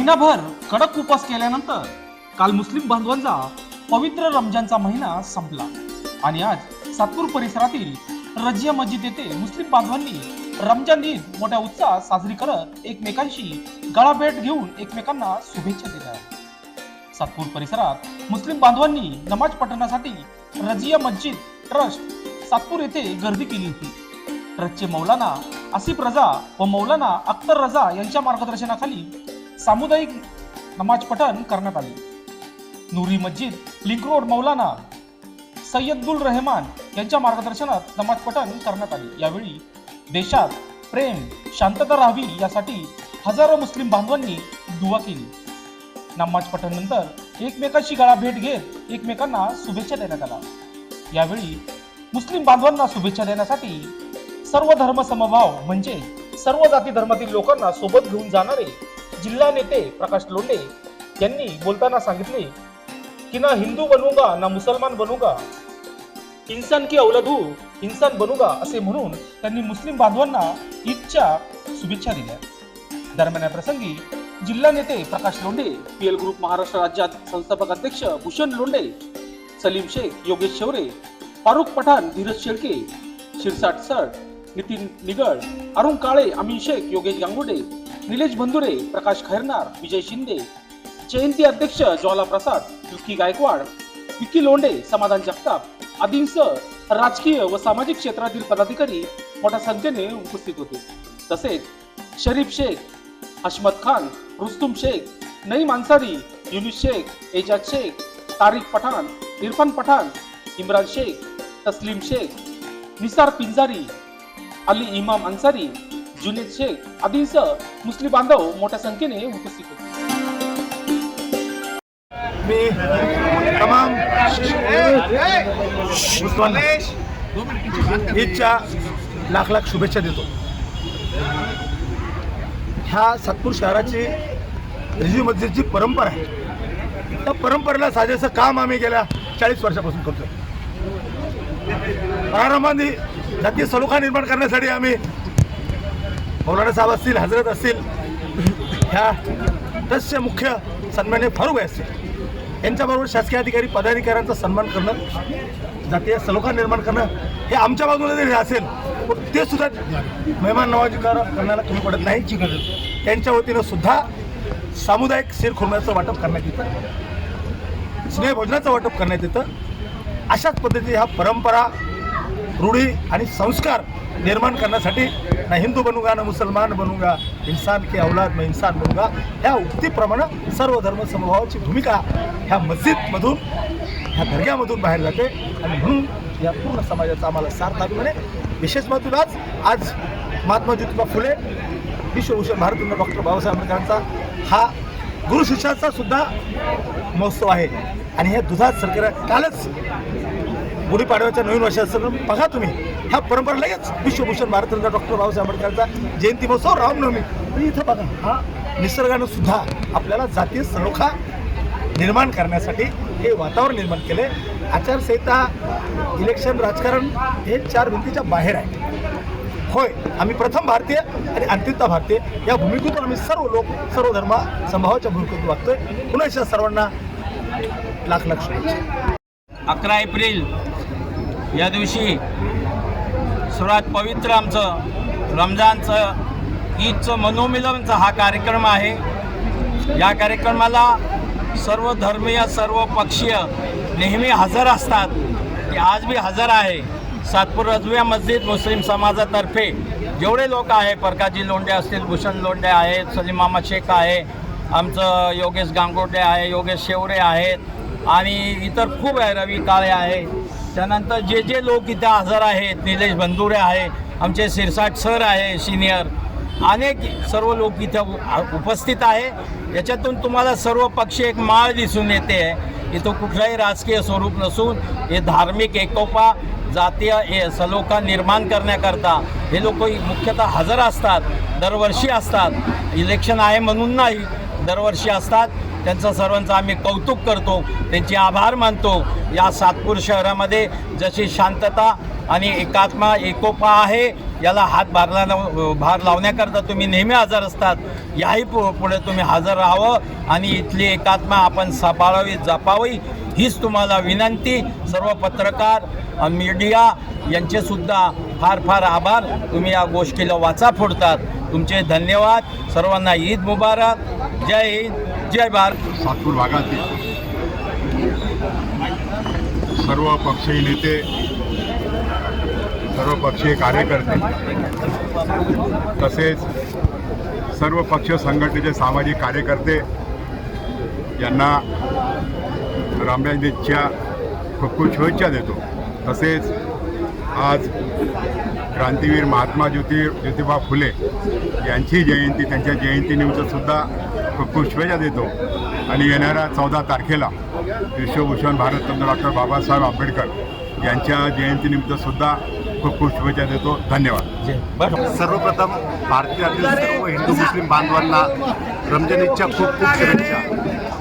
महिनाभर कडक उपवास केल्यानंतर काल मुस्लिम बांधवांचा पवित्र रमजानचा महिना संपला आणि आज सातपूर परिसरातील रजिया मस्जिद येथे मुस्लिम बांधवांनी रमजान ईद मोठ्या उत्साहात साजरी करत एकमेकांशी गळाभेट घेऊन एकमेकांना शुभेच्छा दिल्या। सातपूर परिसरात मुस्लिम बांधवांनी नमाज पठणासाठी रजिया मस्जिद ट्रस्ट सातपूर येथे गर्दी केली होती। ट्रस्टचे मौलाना आसिफ रजा व मौलाना अख्तर रजा यांच्या मार्गदर्शनाखाली सामुदायिक नमाज पठण करण्यात आले। नूरी मस्जिद लिंक रोड मौलाना सय्यदुल रहमान यांच्या मार्गदर्शनात नमाज पठण करण्यात आले। यावेळी देशात प्रेम शांतता राहावी यासाठी हजारो मुस्लिम बांधवांनी दुआ केली। नमाज पठण नंतर एकमेकांशी गळाभेट घेत एकमेकांना शुभेच्छा देण्यात आल्या। यावेळी मुस्लिम बांधवांना शुभेच्छा देण्यासाठी सर्व धर्म समभाव म्हणजे सर्व जाती धर्मातील लोकांना सोबत घेऊन जाणारे जिल्हा नेते प्रकाश लोंढे यांनी बोलताना सांगितले की ना हिंदू बनूंगा ना मुसलमान बनूंगा, इंसान की औलाद हूं, इंसान बनूंगा असे म्हणून त्यांनी मुस्लिम बांधवांना ईदच्या शुभेच्छा दिल्या। दरम्यान या प्रसंगी जिल्हा नेते प्रकाश लोंढे, पीएल ग्रुप महाराष्ट्र राज्यात संस्थापक अध्यक्ष भूषण लोंढे, सलीम शेख, योगेश शेवरे, फारुख पठाण, धीरज शेळके, शिरसाट सर, नितीन निगळ, अरुण काळे, अमीन शेख, योगेश गांगुर्डे, निलेश बंधुरे, प्रकाश खैरनार, विजय शिंदे, जयंती अध्यक्ष ज्वाला प्रसाद, विक्की गायकवाड, विक्की लोंढे, समाधान जगताप आदींसह राजकीय व सामाजिक क्षेत्रातील पदाधिकारी मोठ्या संख्येने उपस्थित होते। तसेच शरीफ शेख, हशमत खान, रुस्तुम शेख, नईम अन्सारी, युनुस शेख, एजाज शेख, तारिक पठाण, इरफान पठाण, इम्रान शेख, तस्लीम शेख, निसार पिंजारी, अली इमाम अन्सारी, जुनेद शेख आदींसह मुस्लिम बांधव मोठ्या संख्येने उपस्थित होते। मी तमाम मुस्लिमांना ईदच्या लाख लाख शुभेच्छा देतो। ह्या सातपूर शहराची रजिया मस्जिदची परंपरा आहे। त्या परंपरेला साजेसं काम आम्ही गेल्या 40 वर्षापासून करतो। प्रारंभाने जातीय सलोखा निर्माण करण्यासाठी आम्ही मौलाना साहेब असतील, हजरत असतील, ह्या ट्रस्टचे मुख्य सन्माननीय फारुख असतील, यांच्याबरोबर शासकीय अधिकारी पदाधिकाऱ्यांचा सन्मान करणं, जातीय सलोखा निर्माण करणं हे आमच्या बाजूला जरी असेल ते सुद्धा मेहमान नवाजी करण्याला कमी पडत नाही। त्यांच्या वतीनं सुद्धा सामुदायिक शिरखुर्म्याचं वाटप करण्यात येतं, स्नेहभोजनाचं वाटप करण्यात येतं। अशाच पद्धतीने ह्या परंपरा, रूढी आणि संस्कार निर्माण करण्यासाठी ना हिंदू बनूंगा ना मुसलमान बनूंगा, इंसान के औलाद में इंसान बनूंगा ह्या उक्तीप्रमाणे सर्व धर्म समभावाची भूमिका ह्या मस्जिदमधून, ह्या दर्ग्यामधून बाहेर जाते आणि म्हणून या पूर्ण समाजाचा आम्हाला सार्थ अभिमान आहे। विशेष महत्त्व आज महात्मा ज्योतिबा फुले, विश्वभूषण भारतरत्न डॉक्टर बाबासाहेब आंबेडकरांचा हा गुरुशिष्याचा सुद्धा महोत्सव आहे आणि हे दुधात सरकार कालच गुढीपाडव्याच्या नवीन वर्षाचं बघा तुम्ही ह्या परंपरा लगेच विश्वभूषण भारतरत्न डॉक्टर बाबासाहेब आंबेडकरांचा जयंती महोत्सव, रामनवमी, आणि इथं बघा हा निसर्गानं सुद्धा आपल्याला जातीय सलोखा निर्माण करण्यासाठी हे वातावरण निर्माण केले। आचारसंहिता, इलेक्शन, राजकारण हे 4 भिंतीच्या बाहेर आहे। होय, आम्ही प्रथम भारतीय आणि अंतिमता भारतीय या भूमिकेतून आम्ही सर्व लोक, सर्व धर्म समभावाच्या भूमिकेतून वागतोय। पुन्हा एकदा सर्वांना लाख लाख शुभेच्छा। 11 एप्रिल या दिवशी सर्वात पवित्र आमचं रमजानचं ईदचं मनोमिलनचा हा कार्यक्रम आहे। या कार्यक्रमाला सर्व धर्मीय, सर्व पक्षीय नेहमी हजर असतात, की आज मी हजर आहे। सातपूर रजिया मस्जिद मुस्लिम समाजातर्फे जेवढे लोक आहे, प्रकाशजी लोंढे असतील, भूषण लोंढे आहेत, सलीम मामा शेख आहे, आमचं योगेश गांगुर्डे आहे, योगेश शेवरे आहेत आणि इतर खूप आहे, रवी काळे आहे, त्यानंतर जे जे लोक इथे हजर आहेत, निलेश बंधुरे आहे, आमचे शिरसाट सर आहे सिनियर, अनेक सर्व लोक इथे उपस्थित आहे। याच्यातून तुम्हाला सर्व पक्ष एक माळ दिसून येते। इथं कुठलाही राजकीय स्वरूप नसून हे धार्मिक एकोपा, जातीय सलोखा निर्माण करण्याकरता हे लोक मुख्यतः हजर असतात, दरवर्षी असतात। इलेक्शन आहे म्हणून नाही, दरवर्षी असतात। त्यांचं सर्वांचं आम्ही कौतुक करतो, त्यांचे आभार मानतो। या सातपूर शहरामध्ये जशी शांतता आणि एकात्मा एकोपा आहे, याला भार लावण्याकरता तुम्ही नेहमी हजर असतात. याही पुढे तुम्ही हजर राहावं आणि इथली एकात्मा आपण सांभाळावी, जपावी हीच तुम्हाला विनंती. सर्व पत्रकार मीडिया यांचेसुद्धा फार फार आभार. तुम्ही या गोष्टीला वाचा फोडतात. तुमचे धन्यवाद. सर्वांना ईद मुबारक. जय हिंद, जय भारत. सातपूर भागातील सर्व पक्षीय नेते, सर्व पक्षीय कार्यकर्ते तसेच सर्व पक्ष संघटनेचे सामाजिक कार्यकर्ते यांना रमजानच्या खूप खूप शुभेच्छा देतो. तसेच आज क्रांतीवीर महात्मा ज्योतिबा फुले यांची जयंती, त्यांच्या जयंतीनिमित्तसुद्धा खूप खूप शुभेच्छा देतो. आणि येणाऱ्या 14 तारखेला विश्वभूषण भारतरत्न डॉक्टर बाबासाहेब आंबेडकर यांच्या जयंतीनिमित्तसुद्धा खूप खूप शुभेच्छा देतो. धन्यवाद. सर्वप्रथम भारतातील सर्व हिंदू मुस्लिम बांधवांना रमजानच्या खूप खूप शुभेच्छा.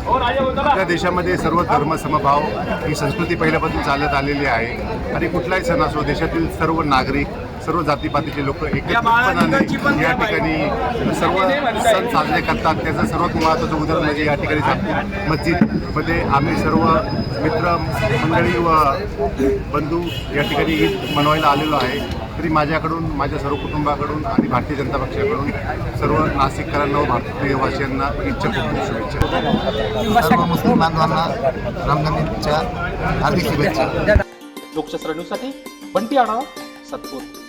आपल्या देशामध्ये सर्व धर्म समभाव ही संस्कृती पहिल्यापासून चालत आलेली आहे आणि कुठलाही सण असो देशातील सर्व नागरिक, सर्व जातीपातीचे लोक एकत्रितपणाने या ठिकाणी सर्व सण साजरे करतात. त्याचं सर्वात महत्त्वाचं उदाहरण म्हणजे या ठिकाणी जाती मस्जिदमध्ये आम्ही सर्व मित्र मंडळी व बंधू या ठिकाणी ईद मनवायला आलेलो आहे. तरी माझ्याकडून, माझ्या सर्व कुटुंबाकडून आणि भारतीय जनता पक्षाकडून सर्व नाशिककरांना व भारतीय वासियांना ईदच्या खूप खूप शुभेच्छा. सर्व मुस्लिम बांधवांना रमजानच्या हार्दिक शुभेच्छा. लोकशास्त्र न्यूजसाठी बंटी आढावा, सातपूर.